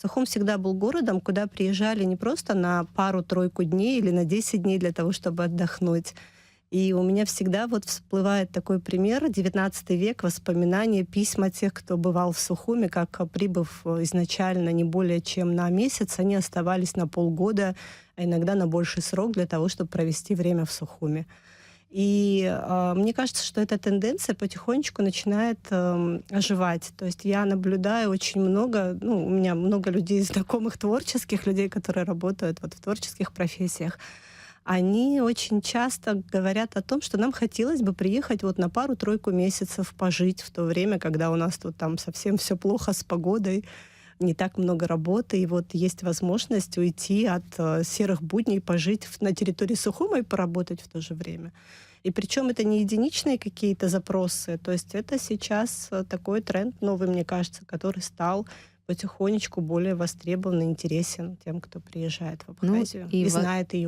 Сухум всегда был городом, куда приезжали не просто на пару-тройку дней или на 10 дней для того, чтобы отдохнуть. И у меня всегда вот всплывает такой пример: 19 век, воспоминания, письма тех, кто бывал в Сухуми, как, прибыв изначально не более чем на месяц, они оставались на полгода, а иногда на больший срок для того, чтобы провести время в Сухуми. И мне кажется, что эта тенденция потихонечку начинает оживать. То есть я наблюдаю очень много, ну, у меня много людей, знакомых творческих людей, которые работают вот в творческих профессиях. Они очень часто говорят о том, что нам хотелось бы приехать вот на пару-тройку месяцев пожить в то время, когда у нас тут там совсем все плохо с погодой, не так много работы, и вот есть возможность уйти от серых будней, пожить на территории Сухума и поработать в то же время. И причем это не единичные какие-то запросы, то есть это сейчас такой тренд новый, мне кажется, который стал потихонечку более востребован и интересен тем, кто приезжает в Ну Абхазию и и во знает ее